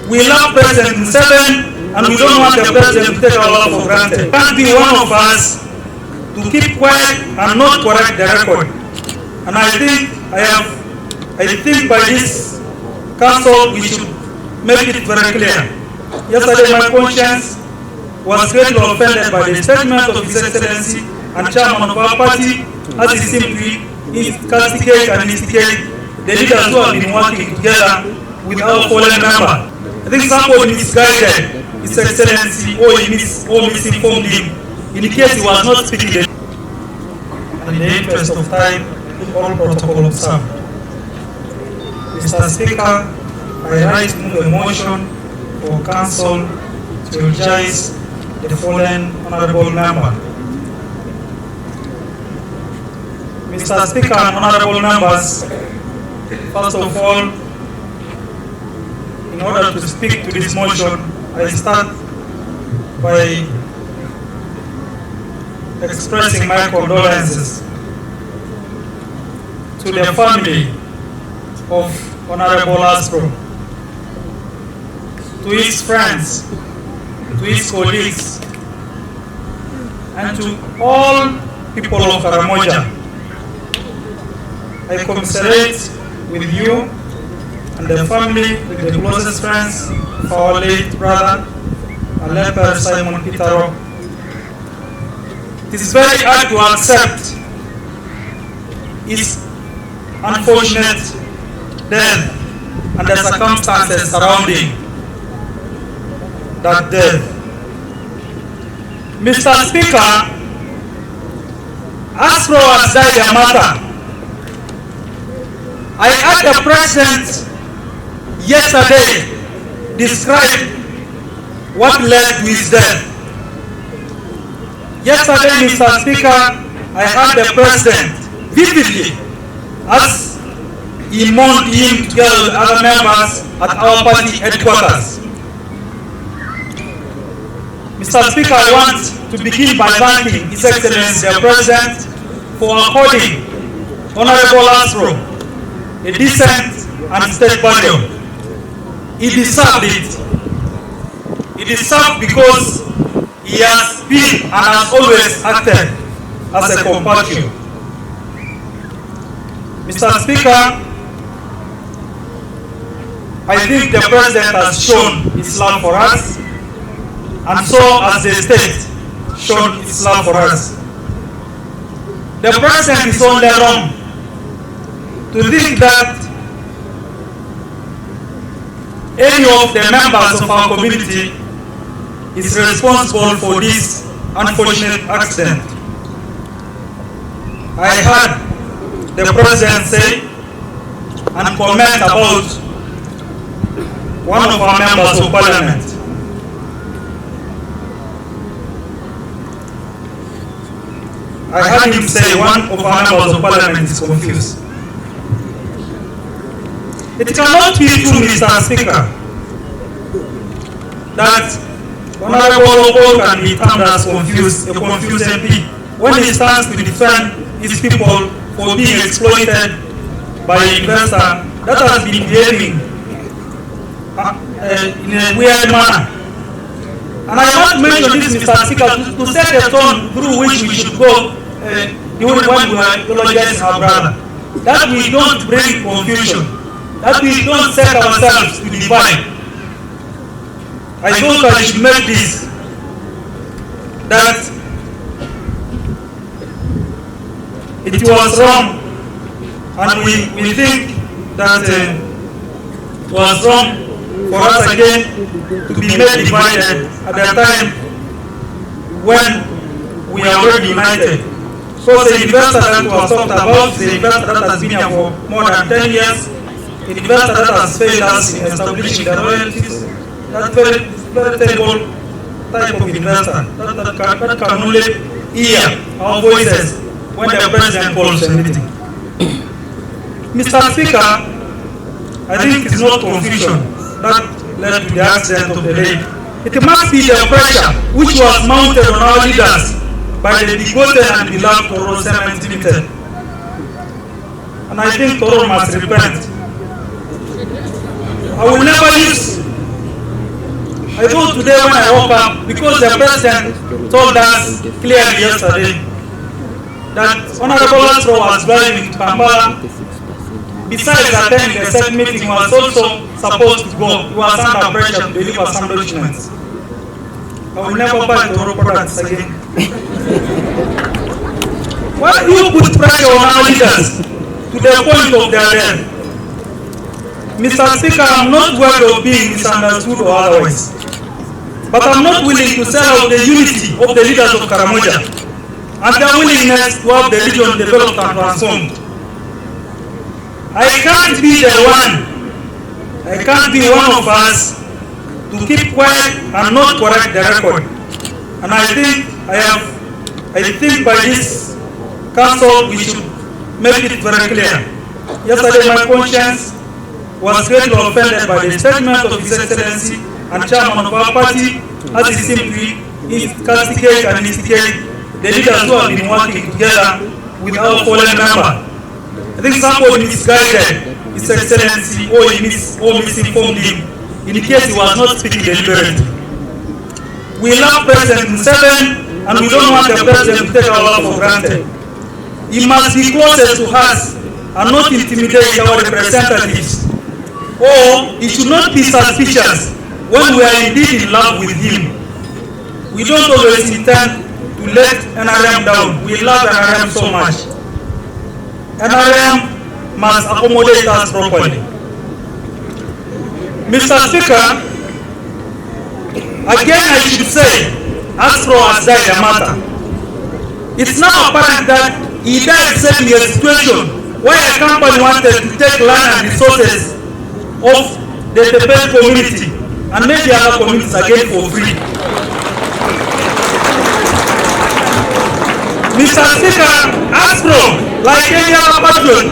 We love President Museveni, and we don't want the president to take our love for granted. Can't be one of us to keep quiet and not correct the record. And I think by this council we should make it very clear. Yesterday my conscience was greatly offended by the statement of His Excellency and Chairman of our party, as he simply castigate and instigate the leaders who have been working together with our fallen member. I think somebody misguided His Excellency or misinformed him in case he was not speaking. And in the interest of time, all protocol observed. Mr. Speaker, I rise to move a motion for council to eulogize the fallen honorable member. Mr. Speaker and honorable members, first of all, in order to speak to this motion, I start by expressing my condolences to the family of Honorable Aleper, to his friends, to his colleagues, and to all people of Karamoja. I commiserate with you and the family, with the closest friends of our late brother, Aleper Simon Petero. It is very hard to accept his unfortunate death and the circumstances surrounding that death. Mr. Speaker, as far as that matter, I heard the President yesterday describe what led to his death. Yesterday, Mr. Speaker, I heard the President vividly as he mourned him together with other members at our party headquarters. Mr. Speaker, I want to begin by thanking His Excellency the President for according Honorable Aleper a decent and state burial. He deserved it. He deserved because he has been and has always acted as a compatriot. Mr. Speaker, I think the President has shown his love for us, and so has the state shown its love for us. The President is only wrong to think that any of the members of our community is responsible for this unfortunate accident. I heard the President say and comment about one of our members of parliament. I heard him say one of our members of parliament is confused. It cannot be true, Mr. Speaker, that Honorable Lokol can be termed as confused, a confused MP, when he stands to defend his people for being exploited by an investor that has been behaving in a weird manner. And I want to mention this, Mr. Speaker, to set a tone through which we should go during when we are eulogizing our brother. That we don't bring confusion, that we don't set ourselves to divide. I thought I should make this, that it was wrong, and we think that it was wrong for us again to be made divided at the time when we are already united. So the investor that was talked about, the investor that has been here for more than 10 years, the investor that has failed us in establishing the royalties, that very, very terrible type of investor that can only hear our voices when the President calls a meeting. Mr. Speaker, I think it's not confusion that led to the accident of the day. It must be the pressure which was mounted on our leaders by the bigoted and beloved Toro Cement Limited. And I think Toro must repent. I will never use I thought today when I woke up, because the President told us clearly yesterday that Honorable Astro was driving to Kampala. Besides attending the set meeting, he was also supposed to go. He was under pressure to deliver some documents. I will never buy Toro products again. Why do you put pressure on our leaders to the point of their death? Mr. Speaker, I'm not worried of being misunderstood or otherwise, but I'm not willing to sell out the unity of the leaders of Karamoja and their willingness to have the region developed and transformed. I can't be one of us to keep quiet and not correct the record. And I think by this council we should make it very clear. Yesterday my conscience was greatly offended by the statement of His Excellency and Chairman of our party as he seemed to castigate and instigate the leaders who have been working together with our fallen member. I think somebody misguided His Excellency or misinformed him in case he was not speaking deliberately. We love President Museveni and we don't want the President to take our love for granted. He must be closest to us and not intimidate our representatives. Or he should not be suspicious when we are indeed in love with him. We don't always intend to let NRM down. We love NRM so much. NRM must accommodate us properly. Mr. Speaker, again I should say, Astro has died a matter. It's now apparent that he died setting a situation where a company wanted to take land and resources of the Tepeth community and maybe other communities again for free. Mr. Speaker, Astro, like any other patriot,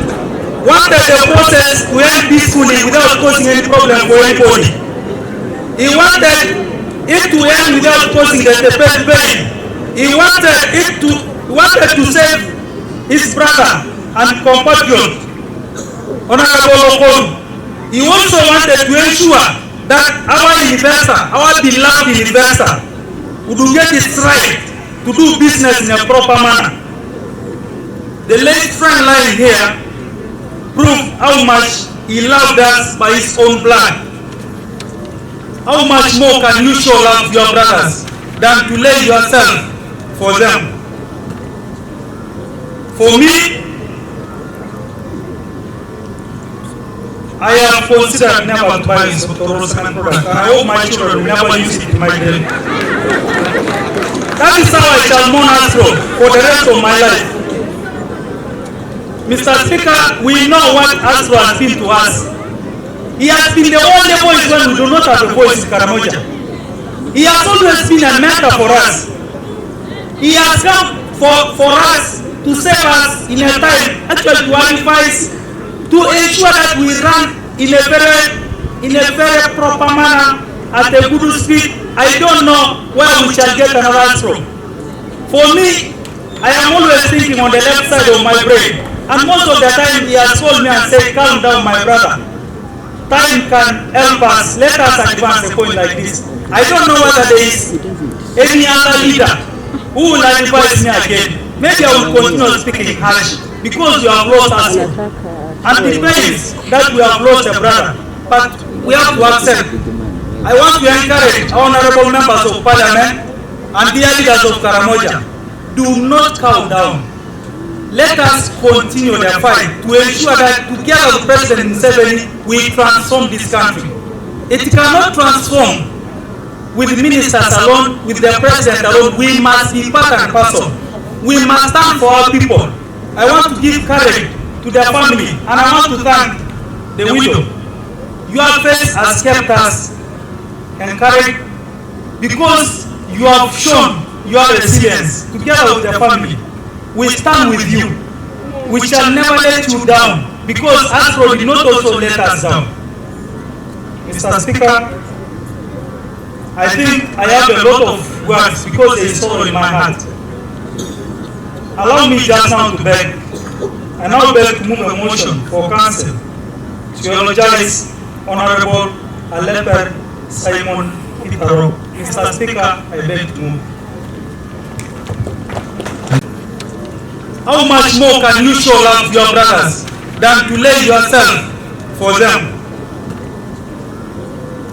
wanted the process to end peacefully without causing any problem for anybody. He wanted it to end without causing the Tepeth pain. He wanted to save his brother and compatriot, Honorable Lokoru. He also wanted to ensure that our investor, our beloved investor, would get his right to do business in a proper manner. The late friend lying here proved how much he loved us by his own blood. How much more can you show love to your brothers than to lay yourself for them? For me, I have considered never to buy this product, and I hope my children will never use it in my day. That is how I shall mourn Astro for the rest of my life. Mr. Speaker, we know what Astro has been to us. He has been the only voice when we do not have a voice in Karamoja. He has always been a mentor for us. He has come for us to save us in a time, actually to advise, to ensure that we run in a very proper manner at a good speed. I don't know where we shall get another Astro. For me, I am always thinking on the left side of my brain, and most of the time he has called me and said, calm down my brother. Time can help us, let us advance a point like this. I don't know whether there is any other leader who will advise me again. Maybe I will continue speaking harsh because you have lost us. And it means that we have lost a brother. But we have to accept. I want to encourage our honorable members of parliament and the leaders of Karamoja, do not cow down. Let us continue the fight to ensure that together with President Museveni, we transform this country. It cannot transform with ministers alone, with the president alone. We must be part and parcel. We must stand for our people. I want to give courage to their family, and I want to thank the widow. Your face has kept us encouraged because you have shown your resilience together with the family. We stand with you. We shall never let you down because Astro did not also let us down. Mr. Speaker, I think I have a lot of words because there is sorrow in my heart. Allow me just now to beg. I now beg to move a motion for council to eulogize Honorable Aleper Simon keep her up. Mr. Speaker, I beg to move. How much more can you show love to your brothers than to lay yourself for them?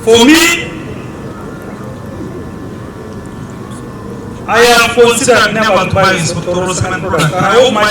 For me, I have considered never to buy Lokoru second product, and I hope my